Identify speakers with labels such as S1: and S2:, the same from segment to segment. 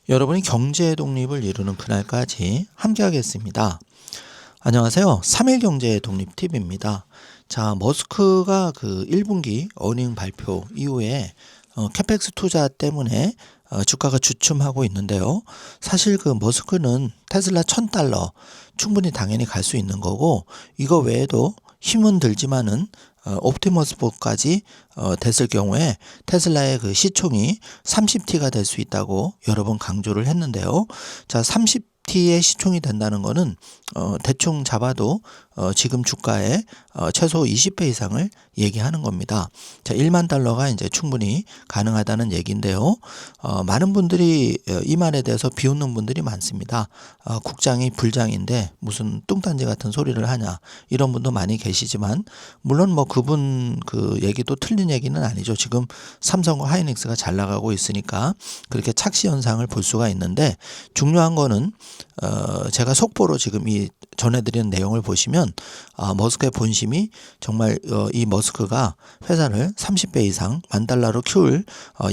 S1: 여러분이 경제 독립을 이루는 그날까지 함께하겠습니다. 안녕하세요. 3일 경제 독립 팁입니다. 자, 머스크가 그 1분기 어닝 발표 이후에 캐펙스 투자 때문에 주가가 주춤하고 있는데요. 사실 그 머스크는 테슬라 $1,000 충분히 당연히 갈 수 있는 거고, 이거 외에도 힘은 들지만은 옵티머스포까지 됐을 경우에 테슬라의 그 시총이 30T가 될 수 있다고 여러 번 강조를 했는데요. 자, 30T의 시총이 된다는 거는 대충 잡아도 지금 주가의 최소 20배 이상을 얘기하는 겁니다. 자, $10,000가 이제 충분히 가능하다는 얘기인데요. 많은 분들이 이 말에 대해서 비웃는 분들이 많습니다. 국장이 불장인데 무슨 뚱딴지 같은 소리를 하냐, 이런 분도 많이 계시지만, 물론 뭐 그분 그 얘기도 틀린 얘기는 아니죠. 지금 삼성과 하이닉스가 잘 나가고 있으니까 그렇게 착시 현상을 볼 수가 있는데, 중요한 거는 제가 속보로 지금 이 전해드리는 내용을 보시면 머스크의 본심이 정말 이 머스크가 회사를 30배 이상 $10,000로 키울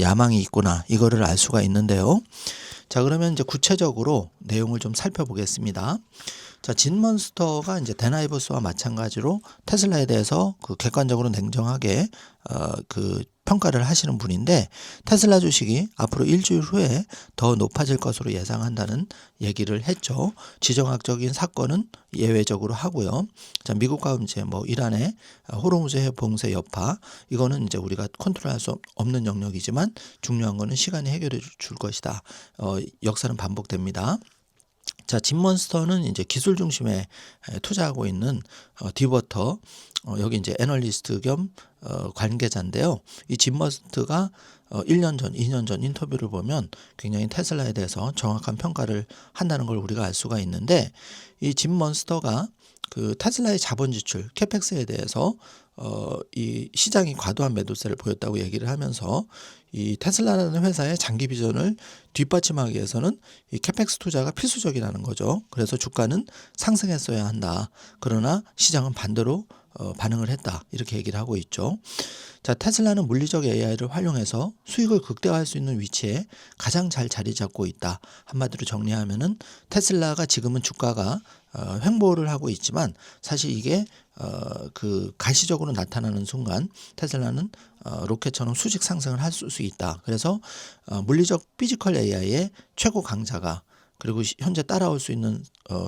S1: 야망이 있구나, 이거를 알 수가 있는데요. 자, 그러면 이제 구체적으로 내용을 좀 살펴보겠습니다. 자, 진먼스터가 이제 데나이버스와 마찬가지로 테슬라에 대해서 그 객관적으로 냉정하게 그 평가를 하시는 분인데, 테슬라 주식이 앞으로 일주일 후에 더 높아질 것으로 예상한다는 얘기를 했죠. 지정학적인 사건은 예외적으로 하고요. 자, 미국과 이제 뭐 이란의 호르무즈 봉쇄 여파, 이거는 이제 우리가 컨트롤할 수 없는 영역이지만 중요한 거는 시간이 해결해 줄 것이다. 역사는 반복됩니다. 자, 진먼스터는 이제 기술 중심에 투자하고 있는 디버터, 여기 이제 애널리스트 겸 관계자인데요. 이 진먼스터가 1년 전, 2년 전 인터뷰를 보면 굉장히 테슬라에 대해서 정확한 평가를 한다는 걸 우리가 알 수가 있는데, 이 진먼스터가 그 테슬라의 자본 지출, 캐펙스에 대해서 이 시장이 과도한 매도세를 보였다고 얘기를 하면서, 이 테슬라라는 회사의 장기 비전을 뒷받침하기 위해서는 이 캐펙스 투자가 필수적이라는 거죠. 그래서 주가는 상승했어야 한다. 그러나 시장은 반대로 반응을 했다, 이렇게 얘기를 하고 있죠. 자, 테슬라는 물리적 AI를 활용해서 수익을 극대화할 수 있는 위치에 가장 잘 자리 잡고 있다. 한마디로 정리하면은 테슬라가 지금은 주가가 횡보를 하고 있지만, 사실 이게 그 가시적으로 나타나는 순간 테슬라는 로켓처럼 수직 상승을 할 수 있다. 그래서 물리적 피지컬 AI의 최고 강자가, 그리고 현재 따라올 수 있는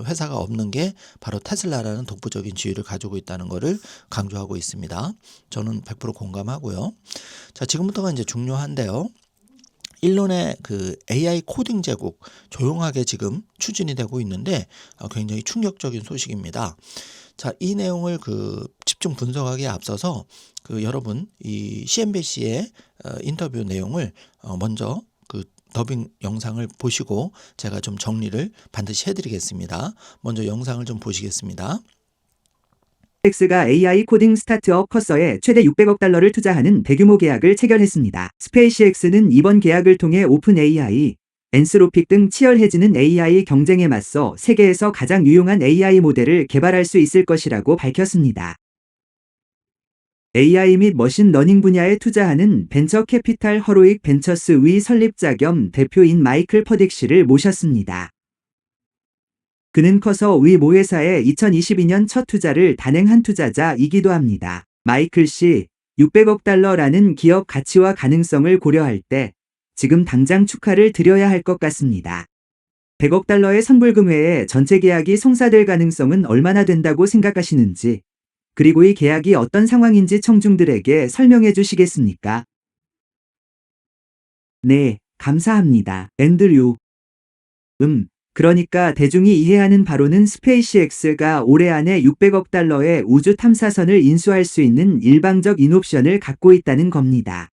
S1: 회사가 없는 게 바로 테슬라라는 독보적인 지위를 가지고 있다는 것을 강조하고 있습니다. 저는 100% 공감하고요. 자, 지금부터가 이제 중요한데요. 일론의 그 AI 코딩 제국 조용하게 지금 추진이 되고 있는데 굉장히 충격적인 소식입니다. 자, 이 내용을 그 집중 분석하기에 앞서서 그 여러분 이 CNBC의 인터뷰 내용을 먼저 그 더빙 영상을 보시고 제가 좀 정리를 반드시 해드리겠습니다. 먼저 영상을 좀 보시겠습니다.
S2: 스페이스X가 AI 코딩 스타트업 커서에 최대 $600억 투자하는 대규모 계약을 체결했습니다. 스페이스X는 이번 계약을 통해 오픈 AI, 엔스로픽 등 치열해지는 AI 경쟁에 맞서 세계에서 가장 유용한 AI 모델을 개발할 수 있을 것이라고 밝혔습니다. AI 및 머신러닝 분야에 투자하는 벤처 캐피탈 허로익 벤처스 위 설립자 겸 대표인 마이클 퍼딕 씨를 모셨습니다. 그는 커서 위 모회사에 2022년 첫 투자를 단행한 투자자이기도 합니다. 마이클 씨, $600억 기업 가치와 가능성을 고려할 때 지금 당장 축하를 드려야 할 것 같습니다. $100억의 선불금 외에 전체 계약이 성사될 가능성은 얼마나 된다고 생각하시는지, 그리고 이 계약이 어떤 상황인지 청중들에게 설명해 주시겠습니까? 네, 감사합니다. 앤드류. 그러니까 대중이 이해하는 바로는 스페이스X가 올해 안에 $600억의 우주 탐사선을 인수할 수 있는 일방적 인옵션을 갖고 있다는 겁니다.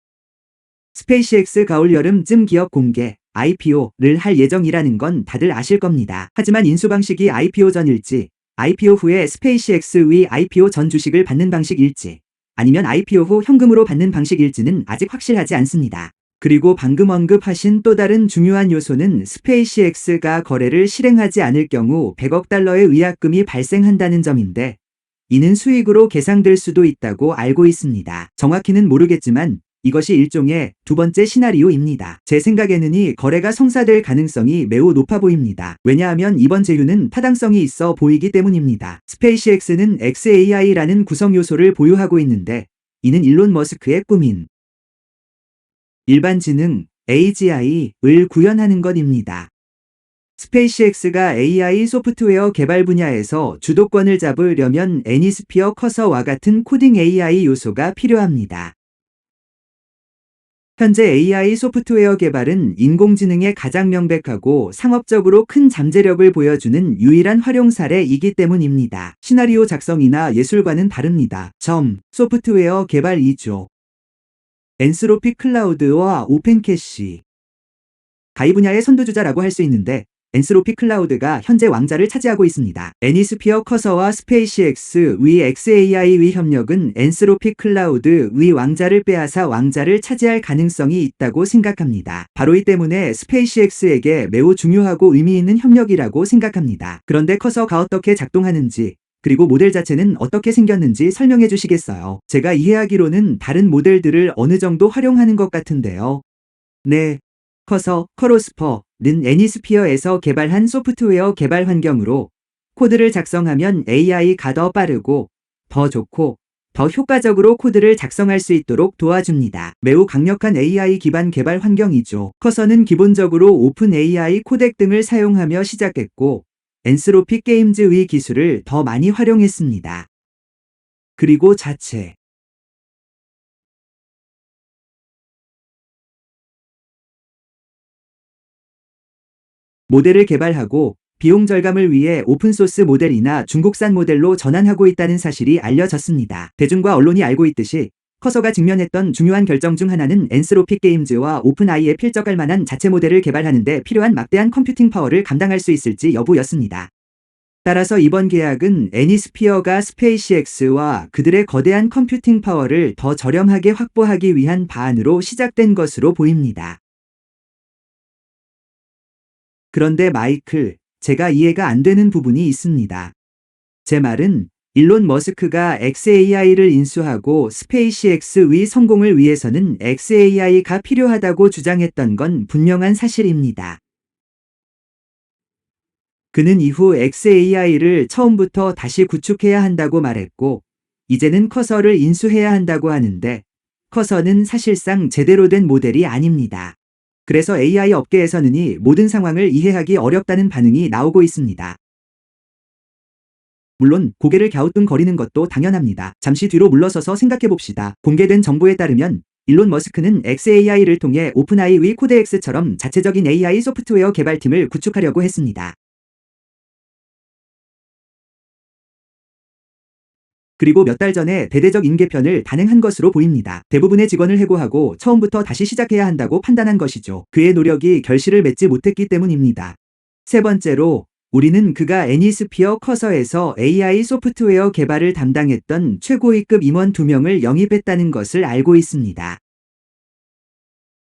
S2: 스페이스X가 올 여름쯤 기업 공개, IPO를 할 예정이라는 건 다들 아실 겁니다. 하지만 인수 방식이 IPO 전일지, IPO 후에 스페이스X 위 IPO 전 주식을 받는 방식일지, 아니면 IPO 후 현금으로 받는 방식일지는 아직 확실하지 않습니다. 그리고 방금 언급하신 또 다른 중요한 요소는 스페이스X가 거래를 실행하지 않을 경우 $100억의 위약금이 발생한다는 점인데, 이는 수익으로 계상될 수도 있다고 알고 있습니다. 정확히는 모르겠지만 이것이 일종의 두 번째 시나리오입니다. 제 생각에는 이 거래가 성사될 가능성이 매우 높아 보입니다. 왜냐하면 이번 제휴는 타당성이 있어 보이기 때문입니다. 스페이시X는 XAI라는 구성 요소를 보유하고 있는데 이는 일론 머스크의 꿈인 일반 지능 AGI를 구현하는 것입니다. 스페이시X가 AI 소프트웨어 개발 분야에서 주도권을 잡으려면 애니스피어 커서와 같은 코딩 AI 요소가 필요합니다. 현재 AI 소프트웨어 개발은 인공지능의 가장 명백하고 상업적으로 큰 잠재력을 보여주는 유일한 활용 사례이기 때문입니다. 시나리오 작성이나 예술과는 다릅니다. 소프트웨어 개발 2조 엔스로피 클라우드와 오펜캐시 가이 분야의 선두주자라고 할 수 있는데 엔스로피 클라우드가 현재 왕자를 차지하고 있습니다. 애니스피어 커서와 스페이시X 위 XAI 위 협력은 엔스로피 클라우드 위 왕자를 빼앗아 왕자를 차지할 가능성이 있다고 생각합니다. 바로 이 때문에 스페이시X에게 매우 중요하고 의미 있는 협력이라고 생각합니다. 그런데 커서가 어떻게 작동하는지 그리고 모델 자체는 어떻게 생겼는지 설명해 주시겠어요? 제가 이해하기로는 다른 모델들을 어느 정도 활용하는 것 같은데요. 네. 커로스퍼는 애니스피어에서 개발한 소프트웨어 개발 환경으로 코드를 작성하면 AI가 더 빠르고 더 좋고 더 효과적으로 코드를 작성할 수 있도록 도와줍니다. 매우 강력한 AI 기반 개발 환경이죠. 커서는 기본적으로 오픈 AI 코덱 등을 사용하며 시작했고 엔스로피 게임즈의 기술을 더 많이 활용했습니다. 그리고 자체 모델을 개발하고 비용 절감을 위해 오픈소스 모델이나 중국산 모델로 전환하고 있다는 사실이 알려졌습니다. 대중과 언론이 알고 있듯이 커서가 직면했던 중요한 결정 중 하나는 엔스로피 게임즈와 오픈AI에 필적할 만한 자체 모델을 개발하는 데 필요한 막대한 컴퓨팅 파워를 감당할 수 있을지 여부였습니다. 따라서 이번 계약은 애니스피어가 스페이시X와 그들의 거대한 컴퓨팅 파워를 더 저렴하게 확보하기 위한 방안으로 시작된 것으로 보입니다. 그런데 마이클, 제가 이해가 안 되는 부분이 있습니다. 제 말은 일론 머스크가 XAI를 인수하고 스페이시X의 성공을 위해서는 XAI가 필요하다고 주장했던 건 분명한 사실입니다. 그는 이후 XAI를 처음부터 다시 구축해야 한다고 말했고, 이제는 커서를 인수해야 한다고 하는데, 커서는 사실상 제대로 된 모델이 아닙니다. 그래서 AI 업계에서는 이 모든 상황을 이해하기 어렵다는 반응이 나오고 있습니다. 물론 고개를 갸우뚱거리는 것도 당연합니다. 잠시 뒤로 물러서서 생각해봅시다. 공개된 정보에 따르면 일론 머스크는 XAI를 통해 오픈AI의 코드X처럼 자체적인 AI 소프트웨어 개발팀을 구축하려고 했습니다. 그리고 몇 달 전에 대대적 인계편을 단행한 것으로 보입니다. 대부분의 직원을 해고하고 처음부터 다시 시작해야 한다고 판단한 것이죠. 그의 노력이 결실을 맺지 못했기 때문입니다. 세 번째로, 우리는 그가 애니스피어 커서에서 AI 소프트웨어 개발을 담당했던 최고위급 임원 2명을 영입했다는 것을 알고 있습니다.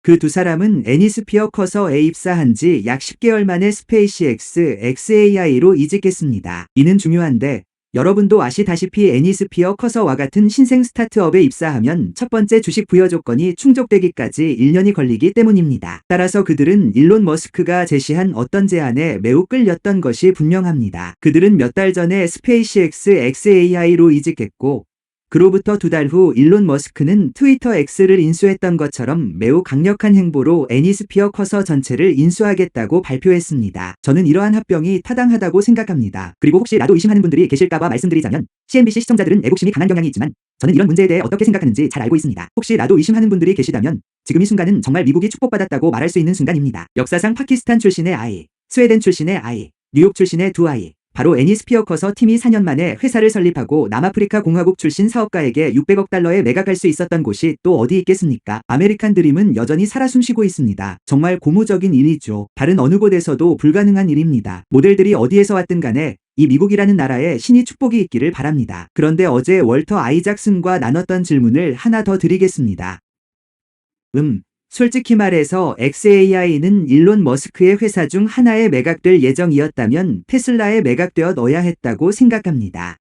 S2: 그 두 사람은 애니스피어 커서에 입사한 지 약 10개월 만에 스페이시X XAI로 이직했습니다. 이는 중요한데, 여러분도 아시다시피 애니스피어 커서와 같은 신생 스타트업에 입사하면 첫 번째 주식 부여 조건이 충족되기까지 1년이 걸리기 때문입니다. 따라서 그들은 일론 머스크가 제시한 어떤 제안에 매우 끌렸던 것이 분명합니다. 그들은 몇 달 전에 스페이시X XAI로 이직했고, 그로부터 2달 후 일론 머스크는 트위터 X를 인수했던 것처럼 매우 강력한 행보로 애니스피어 커서 전체를 인수하겠다고 발표했습니다. 저는 이러한 합병이 타당하다고 생각합니다. 그리고 혹시 나도 의심하는 분들이 계실까봐 말씀드리자면, CNBC 시청자들은 애국심이 강한 경향이 있지만 저는 이런 문제에 대해 어떻게 생각하는지 잘 알고 있습니다. 혹시 나도 의심하는 분들이 계시다면 지금 이 순간은 정말 미국이 축복받았다고 말할 수 있는 순간입니다. 역사상 파키스탄 출신의 아이, 스웨덴 출신의 아이, 뉴욕 출신의 두 아이, 바로 애니스피어 커서 팀이 4년 만에 회사를 설립하고 남아프리카 공화국 출신 사업가에게 600억 달러에 매각할 수 있었던 곳이 또 어디 있겠습니까? 아메리칸 드림은 여전히 살아 숨쉬고 있습니다. 정말 고무적인 일이죠. 다른 어느 곳에서도 불가능한 일입니다. 모델들이 어디에서 왔든 간에 이 미국이라는 나라에 신이 축복이 있기를 바랍니다. 그런데 어제 월터 아이작슨과 나눴던 질문을 하나 더 드리겠습니다. 솔직히 말해서 XAI는 일론 머스크의 회사 중 하나에 매각될 예정이었다면 테슬라에 매각되어 넣어야 했다고 생각합니다.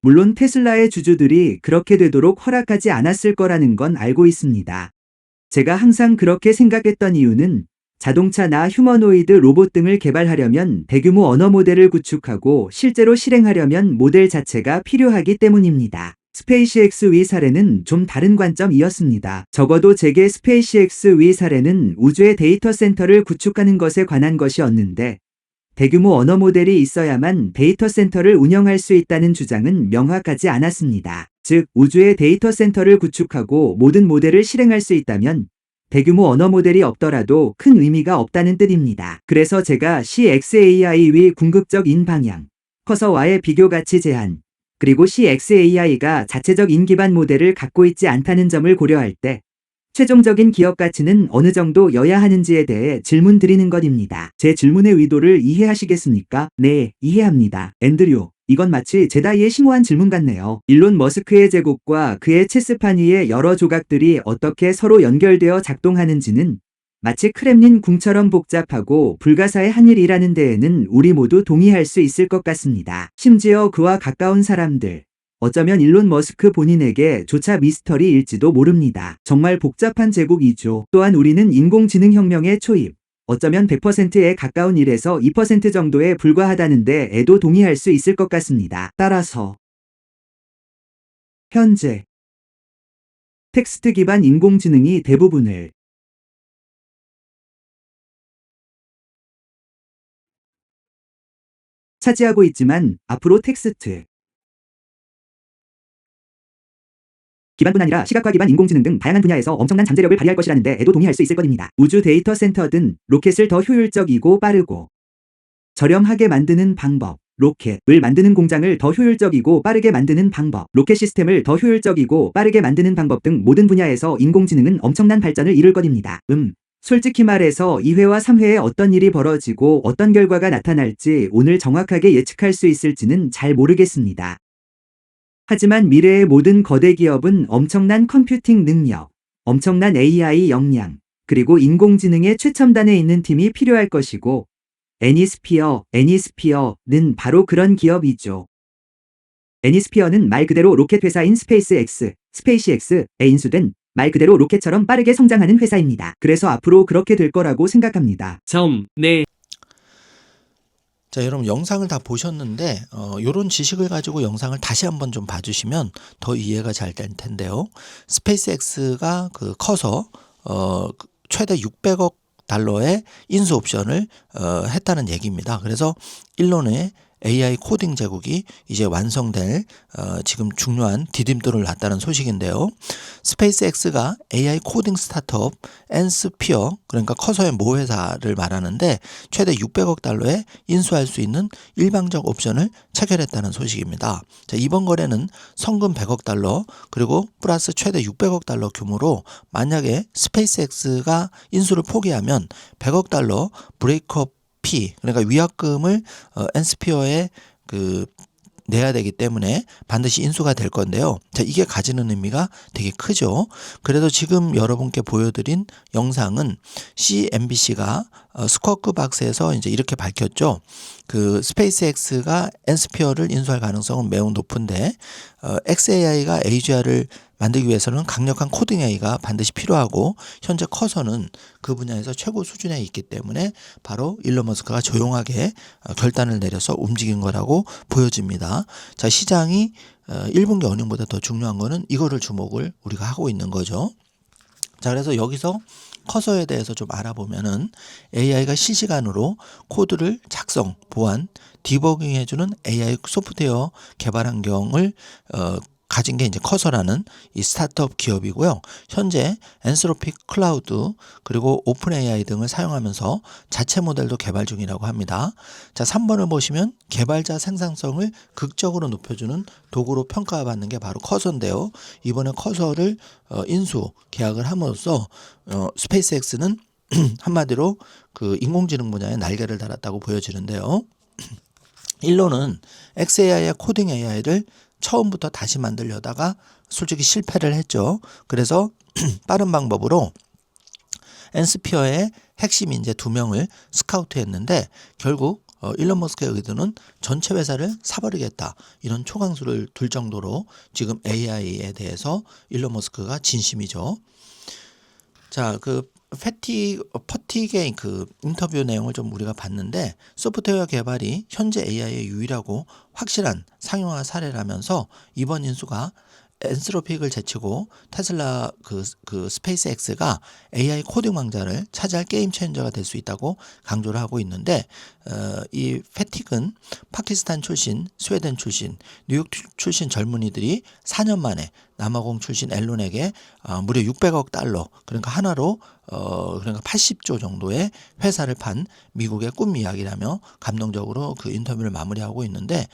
S2: 물론 테슬라의 주주들이 그렇게 되도록 허락하지 않았을 거라는 건 알고 있습니다. 제가 항상 그렇게 생각했던 이유는 자동차나 휴머노이드 로봇 등을 개발하려면 대규모 언어 모델을 구축하고 실제로 실행하려면 모델 자체가 필요하기 때문입니다. 스페이시X 위 사례는 좀 다른 관점이었습니다. 적어도 제게 스페이시X 위 사례는 우주의 데이터 센터를 구축하는 것에 관한 것이었는데 대규모 언어 모델이 있어야만 데이터 센터를 운영할 수 있다는 주장은 명확하지 않았습니다. 즉, 우주의 데이터 센터를 구축하고 모든 모델을 실행할 수 있다면 대규모 언어 모델이 없더라도 큰 의미가 없다는 뜻입니다. 그래서 제가 CXAI 위 궁극적인 방향, 커서와의 비교 가치 제한, 그리고 CXAI가 자체적 인기반 모델을 갖고 있지 않다는 점을 고려할 때 최종적인 기업 가치는 어느 정도여야 하는지에 대해 질문 드리는 것입니다. 제 질문의 의도를 이해하시겠습니까? 네, 이해합니다. 앤드류, 이건 마치 제다이의 심오한 질문 같네요. 일론 머스크의 제국과 그의 체스판 위의 여러 조각들이 어떻게 서로 연결되어 작동하는지는 마치 크렘린 궁처럼 복잡하고 불가사의 한 일이라는 데에는 우리 모두 동의할 수 있을 것 같습니다. 심지어 그와 가까운 사람들, 어쩌면 일론 머스크 본인에게 조차 미스터리일지도 모릅니다. 정말 복잡한 제국이죠. 또한 우리는 인공지능혁명의 초입, 어쩌면 100%에 가까운 1에서 2% 정도에 불과하다는 데에도 동의할 수 있을 것 같습니다. 따라서 현재 텍스트 기반 인공지능이 대부분을 차지하고 있지만 앞으로 텍스트 기반뿐 아니라 시각화 기반 인공지능 등 다양한 분야에서 엄청난 잠재력을 발휘할 것이라는 데에도 동의할 수 있을 것입니다. 우주 데이터 센터든 로켓을 더 효율적이고 빠르고 저렴하게 만드는 방법, 로켓을 만드는 공장을 더 효율적이고 빠르게 만드는 방법, 로켓 시스템을 더 효율적이고 빠르게 만드는 방법 등 모든 분야에서 인공지능은 엄청난 발전을 이룰 것입니다. 솔직히 말해서 2회와 3회에 어떤 일이 벌어지고 어떤 결과가 나타날지 오늘 정확하게 예측할 수 있을지는 잘 모르겠습니다. 하지만 미래의 모든 거대 기업은 엄청난 컴퓨팅 능력, 엄청난 AI 역량, 그리고 인공지능의 최첨단에 있는 팀이 필요할 것이고 애니스피어는 바로 그런 기업이죠. 애니스피어는 말 그대로 로켓 회사인 스페이시X에 인수된 말 그대로 로켓처럼 빠르게 성장하는 회사입니다. 그래서 앞으로 그렇게 될 거라고 생각합니다.
S3: 네.
S1: 자, 여러분 영상을 다 보셨는데 요런 지식을 가지고 영상을 다시 한번 좀 봐주시면 더 이해가 잘 될 텐데요. 스페이스X가 그 커서 최대 600억 달러의 인수 옵션을 했다는 얘기입니다. 그래서 일론의 AI 코딩 제국이 이제 완성될 지금 중요한 디딤돌을 놨다는 소식인데요. 스페이스X가 AI 코딩 스타트업 엔스피어, 그러니까 커서의 모 회사를 말하는데 최대 600억 달러에 인수할 수 있는 일방적 옵션을 체결했다는 소식입니다. 자, 이번 거래는 성금 100억 달러 그리고 플러스 최대 600억 달러 규모로 만약에 스페이스X가 인수를 포기하면 100억 달러 브레이크업 그러니까 위약금을 엔스피어에 내야 되기 때문에 반드시 인수가 될 건데요. 자, 이게 가지는 의미가 되게 크죠. 그래서 지금 여러분께 보여드린 영상은 CNBC가 스쿼크박스에서 이제 이렇게 밝혔죠. 그 스페이스X가 엔스피어를 인수할 가능성은 매우 높은데 xAI가 AGI를 만들기 위해서는 강력한 코딩 AI가 반드시 필요하고 현재 커서는 그 분야에서 최고 수준에 있기 때문에 바로 일론 머스크가 조용하게 결단을 내려서 움직인 거라고 보여집니다. 자, 시장이 1분기 어닝보다 더 중요한 거는 이거를 주목을 우리가 하고 있는 거죠. 자, 그래서 여기서 커서에 대해서 좀 알아보면은 AI가 실시간으로 코드를 작성, 보안, 디버깅 해주는 AI 소프트웨어 개발 환경을 가진 게 이제 커서라는 이 스타트업 기업이고요. 현재 엔스로픽 클라우드 그리고 오픈 AI 등을 사용하면서 자체 모델도 개발 중이라고 합니다. 자, 3번을 보시면 개발자 생산성을 극적으로 높여주는 도구로 평가받는 게 바로 커서인데요. 이번에 커서를 인수 계약을 함으로써 스페이스X는 한마디로 그 인공지능 분야에 날개를 달았다고 보여지는데요. 일론은 xAI의 코딩 AI를 처음부터 다시 만들려다가 솔직히 실패를 했죠. 그래서 빠른 방법으로 엔스피어의 핵심 인재 2명을 스카우트했는데 결국 일론 머스크의 의도는 전체 회사를 사버리겠다 이런 초강수를 둘 정도로 지금 AI에 대해서 일론 머스크가 진심이죠. 자, 그 퍼틱의 그 인터뷰 내용을 좀 우리가 봤는데 소프트웨어 개발이 현재 AI의 유일하고 확실한 상용화 사례라면서 이번 인수가 엔스로픽을 제치고 테슬라 그 스페이스X가 AI 코딩 왕자를 차지할 게임 체인저가 될 수 있다고 강조를 하고 있는데 이 패틱은 파키스탄 출신, 스웨덴 출신, 뉴욕 출신 젊은이들이 4년 만에 남아공 출신 앨런에게 무려 600억 달러 그러니까 하나로 그러니까 80조 정도의 회사를 판 미국의 꿈 이야기라며 감동적으로 그 인터뷰를 마무리하고 있는데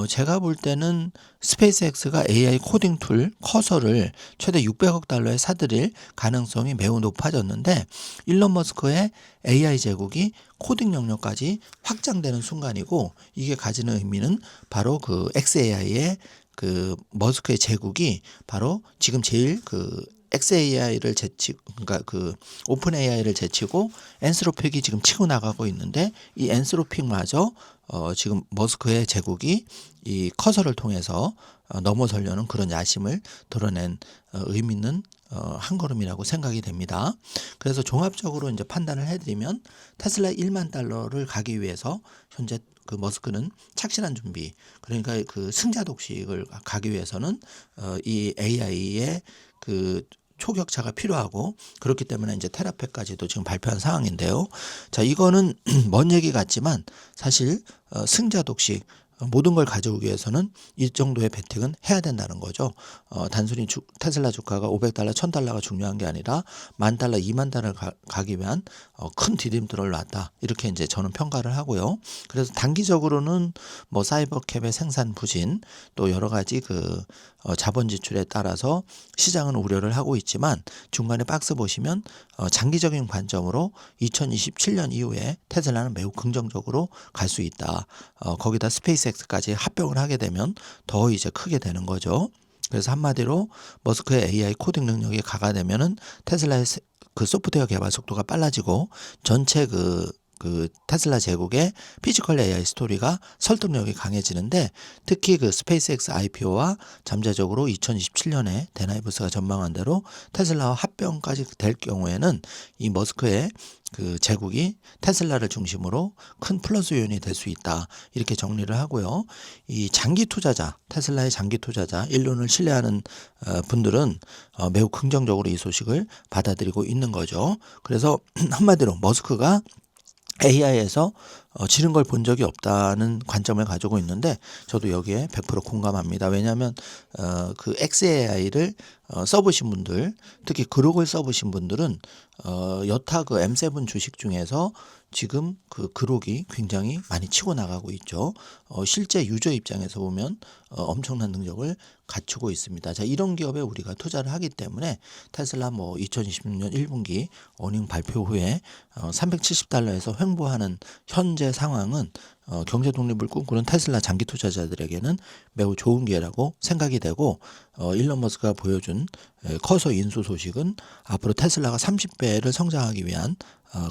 S1: 제가 볼 때는 스페이스X가 AI 코딩 툴 커서를 최대 600억 달러에 사들일 가능성이 매우 높아졌는데 일론 머스크의 AI 제국이 코딩 영역까지 확장되는 순간이고 이게 가지는 의미는 바로 그 xAI의 그 머스크의 제국이 바로 지금 제일 그 xAI를 그러니까 그 오픈 AI를 제치고 엔스로픽이 지금 치고 나가고 있는데 이 엔스로픽마저 지금 머스크의 제국이 이 커서를 통해서 넘어서려는 그런 야심을 드러낸 의미 있는 한 걸음이라고 생각이 됩니다. 그래서 종합적으로 이제 판단을 해드리면 테슬라 1만 달러를 가기 위해서 현재 그 머스크는 착실한 준비 그러니까 그 승자 독식을 가기 위해서는 이 AI의 그 초격차가 필요하고 그렇기 때문에 이제 테라팩까지도 지금 발표한 상황인데요. 자, 이거는 먼 얘기 같지만 사실 승자 독식 모든 걸 가져오기 위해서는 이 정도의 베팅은 해야 된다는 거죠. 단순히 테슬라 주가가 500달러, 1000달러가 중요한 게 아니라 10,000달러, 20,000달러를 가기 위한 큰 디딤돌을 놨다. 이렇게 이제 저는 평가를 하고요. 그래서 단기적으로는 뭐 사이버캡의 생산 부진 또 여러 가지 그 자본 지출에 따라서 시장은 우려를 하고 있지만 중간에 박스 보시면 장기적인 관점으로 2027년 이후에 테슬라는 매우 긍정적으로 갈 수 있다. 거기다 스페이스X까지 합병을 하게 되면 더 이제 크게 되는 거죠. 그래서 한마디로 머스크의 AI 코딩 능력이 강화되면은 테슬라의 그 소프트웨어 개발 속도가 빨라지고 전체 그 테슬라 제국의 피지컬 AI 스토리가 설득력이 강해지는데 특히 그 스페이스X IPO와 잠재적으로 2027년에 데나이브스가 전망한 대로 테슬라와 합병까지 될 경우에는 이 머스크의 그 제국이 테슬라를 중심으로 큰 플러스 요인이 될 수 있다. 이렇게 정리를 하고요. 이 장기 투자자, 테슬라의 장기 투자자, 일론을 신뢰하는 분들은 매우 긍정적으로 이 소식을 받아들이고 있는 거죠. 그래서 한마디로 머스크가 AI에서 지른 걸 본 적이 없다는 관점을 가지고 있는데 저도 여기에 100% 공감합니다. 왜냐하면 그 xAI를 써보신 분들 특히 그록을 써보신 분들은 여타 그 M7 주식 중에서 지금 그 그록이 굉장히 많이 치고 나가고 있죠. 실제 유저 입장에서 보면 엄청난 능력을 갖추고 있습니다. 자, 이런 기업에 우리가 투자를 하기 때문에 테슬라 뭐 2026년 1분기 어닝 발표 후에 370달러에서 횡보하는 현재 상황은 경제 독립을 꿈꾸는 테슬라 장기 투자자들에게는 매우 좋은 기회라고 생각이 되고 일론 머스크가 보여준 커서 인수 소식은 앞으로 테슬라가 30배를 성장하기 위한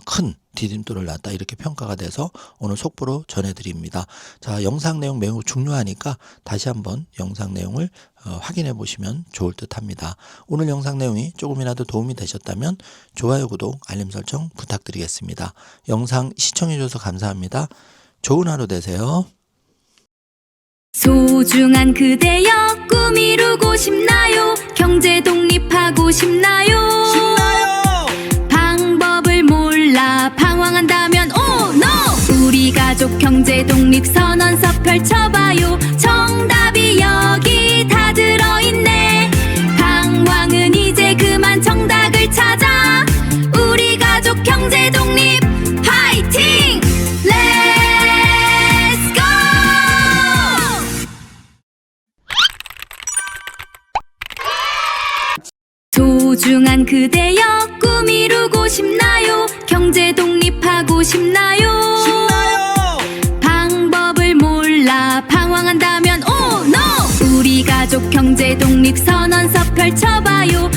S1: 큰 디딤돌을 놨다 이렇게 평가가 돼서 오늘 속보로 전해드립니다. 자, 영상 내용 매우 중요하니까 다시 한번 영상 내용을 확인해 보시면 좋을 듯 합니다. 오늘 영상 내용이 조금이라도 도움이 되셨다면 좋아요, 구독, 알림 설정 부탁드리겠습니다. 영상 시청해 주셔서 감사합니다. 좋은 하루 되세요.
S3: 소중한 그대여 꿈 이루고 싶나요? 경제 독립하고 싶나요? 방법을 몰라 방황한다면 oh no! 우리 가족 경제 독립 선언서 펼쳐봐요. 정답이 여기 다 들어있네. 방황은 이제 그만 정답을 찾아. 우리 가족 경제 독립 파이팅! Let's go! 소중한 그대여 꿈 이루고 싶나요? 경제 독립하고 싶나요? 방법을 몰라 방황한다면 oh no! 우리 가족 경제 독립 선언서 펼쳐봐요.